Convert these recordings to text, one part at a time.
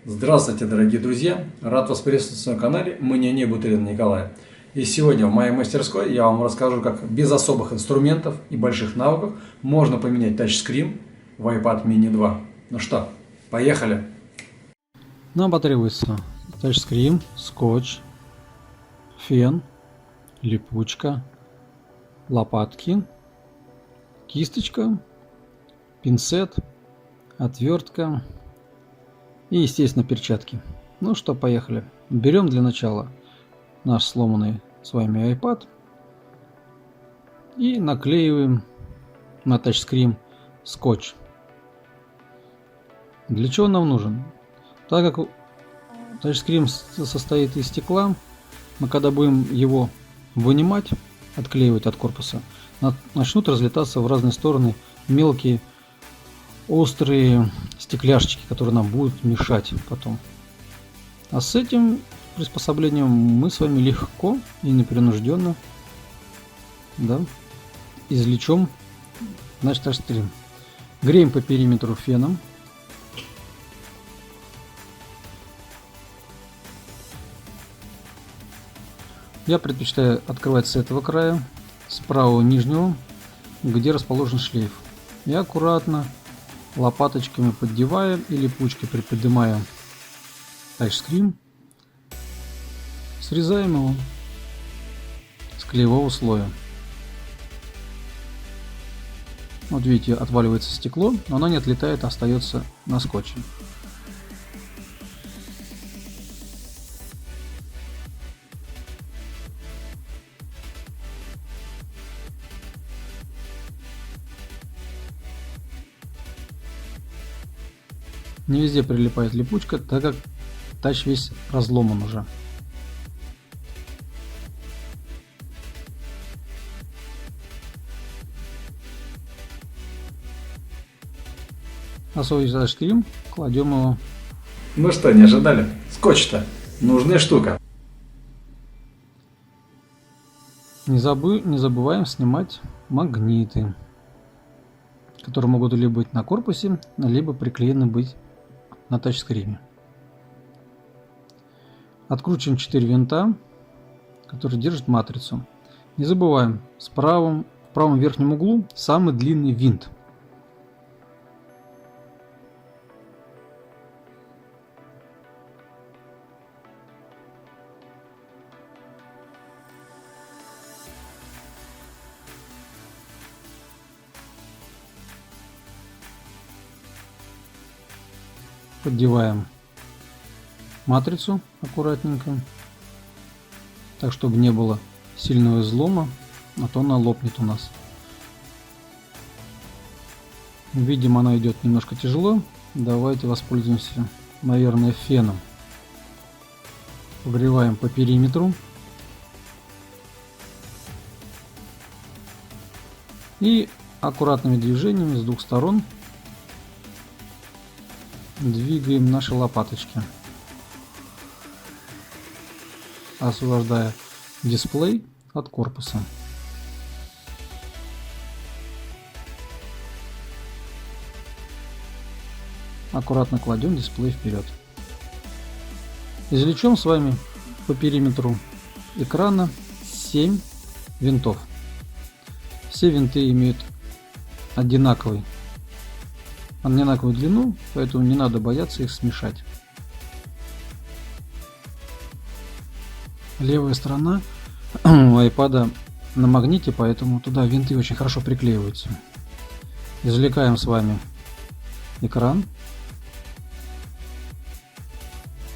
Здравствуйте, дорогие друзья! Рад вас приветствовать на своем канале «Мне Бутерин Николай». И сегодня в моей мастерской я вам расскажу, как без особых инструментов и больших навыков можно поменять тачскрин в iPad mini 2. Ну что, поехали! Нам потребуется тачскрин, скотч, фен, липучка, лопатки, кисточка, пинцет, отвертка и, естественно, перчатки. Ну что, поехали. Берем для начала наш сломанный с вами iPad и наклеиваем на тачскрин скотч. Для чего он нам нужен? Так как тачскрин состоит из стекла, мы когда будем его вынимать, отклеивать от корпуса, начнут разлетаться в разные стороны мелкие острые стекляшечки, которые нам будут мешать потом. А с этим приспособлением мы с вами легко и непринужденно, извлечем наш тачскрин. Греем по периметру феном. Я предпочитаю открывать с этого края, с правого нижнего, где расположен шлейф. И аккуратно лопаточками поддеваем и липучкой приподнимаем тачскрин, срезаем его с клеевого слоя. Вот видите, отваливается стекло, но оно не отлетает, а остается на скотче. Не везде прилипает липучка, так как тач весь разломан уже. Освободить тачскрин, кладем его. Ну что, не ожидали? Скотч-то нужная штука. Не забываем снимать магниты, которые могут либо быть на корпусе, либо приклеены быть на тачскрине. Откручиваем 4 винта, которые держат матрицу. Не забываем, в правом верхнем углу самый длинный винт. Поддеваем матрицу аккуратненько, так чтобы не было сильного излома, а то она лопнет у нас. Видимо, она идет немножко тяжело. Давайте воспользуемся, наверное, феном. Погреваем по периметру. И аккуратными движениями с двух сторон двигаем наши лопаточки, освобождая дисплей от корпуса. Аккуратно кладем дисплей вперед. Извлечем с вами по периметру экрана 7 винтов. Все винты имеют одинаковую длину, поэтому не надо бояться их смешать. Левая сторона у iPad на магните, поэтому туда винты очень хорошо приклеиваются. Извлекаем с вами экран.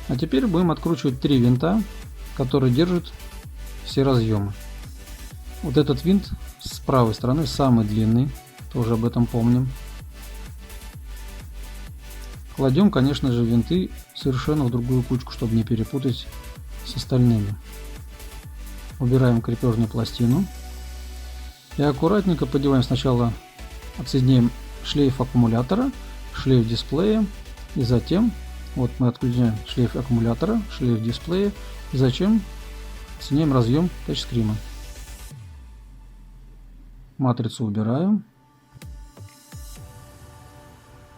А теперь будем откручивать 3 винта, которые держат все разъемы. Вот этот винт с правой стороны самый длинный, тоже об этом помним. Кладем, конечно же, винты совершенно в другую кучку, чтобы не перепутать с остальными. Убираем крепежную пластину и аккуратненько поддеваем. Сначала отсоединяем шлейф аккумулятора, шлейф дисплея, и затем вот мы отключаем шлейф аккумулятора, шлейф дисплея, и затем отсоединяем разъем тачскрина. Матрицу убираем.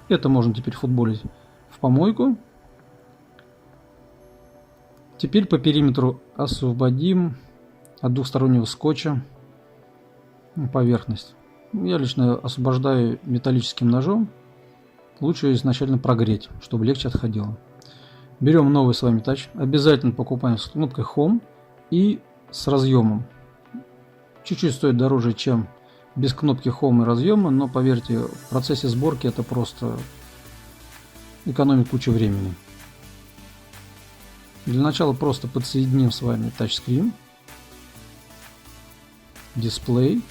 Это можно теперь футболить в помойку Теперь по периметру освободим от двухстороннего скотча поверхность. Я лично освобождаю металлическим ножом. Лучше изначально прогреть, чтобы легче отходило. Берем новый с вами тач. Обязательно покупаем с кнопкой Home и с разъемом. Чуть-чуть стоит дороже, чем без кнопки Home и разъема, но поверьте, в процессе сборки это просто экономит кучу времени. Для начала просто подсоединим с вами тачскрин, дисплей,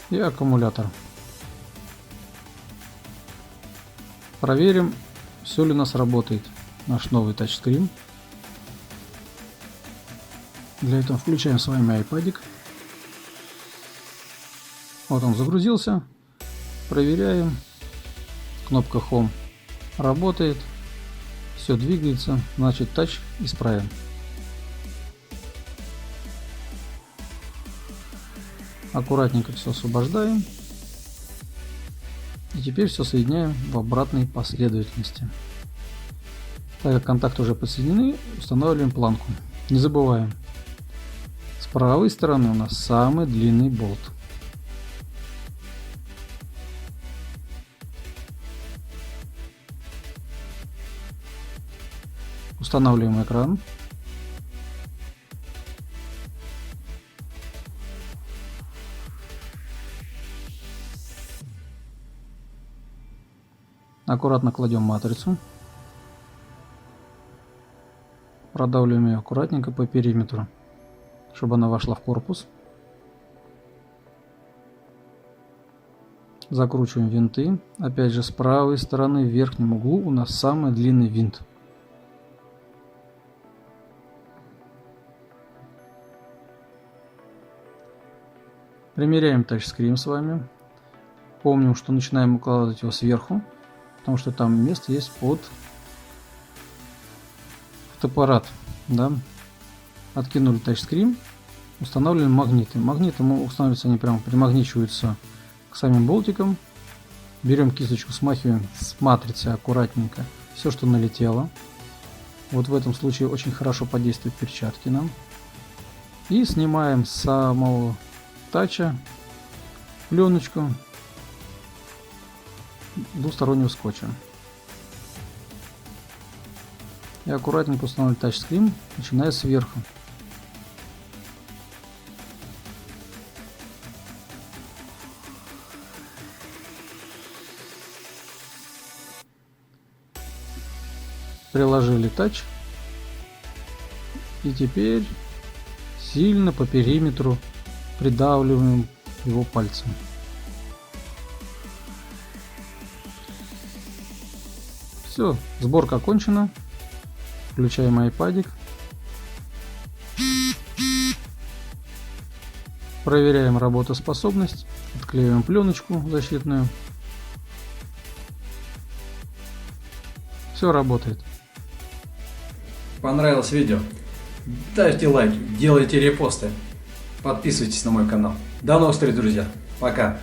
и аккумулятор. Проверим, все ли у нас работает наш новый тачскрин. Для этого включаем с вами iPadик. Вот он загрузился. Проверяем. Кнопка Home работает. Все двигается. Значит, тач исправен. Аккуратненько все освобождаем. И теперь все соединяем в обратной последовательности. Так как контакты уже подсоединены, устанавливаем планку. Не забываем, с правой стороны у нас самый длинный болт. Устанавливаем экран. Аккуратно кладем матрицу. Продавливаем ее аккуратненько по периметру, чтобы она вошла в корпус. Закручиваем винты. Опять же, с правой стороны в верхнем углу у нас самый длинный винт. Примеряем тачскрин с вами. Помним, что начинаем укладывать его сверху, потому что там место есть под фотоаппарат. Да? Откинули тачскрин, устанавливаем магниты. Магниты устанавливаются, они прямо примагничиваются к самим болтикам. Берем кисточку, смахиваем с матрицы аккуратненько все, что налетело. Вот в этом случае очень хорошо подействуют перчатки нам. И снимаем с самого тача пленочку двустороннего скотча. И аккуратненько устанавливаем тачскрин, начиная сверху. Приложили тач. И теперь сильно по периметру придавливаем его пальцем. Все, сборка окончена. Включаем iPadик. Проверяем работоспособность. Отклеиваем пленочку защитную. Все работает. Понравилось видео? Ставьте лайки, делайте репосты. Подписывайтесь на мой канал. До новых встреч, друзья. Пока.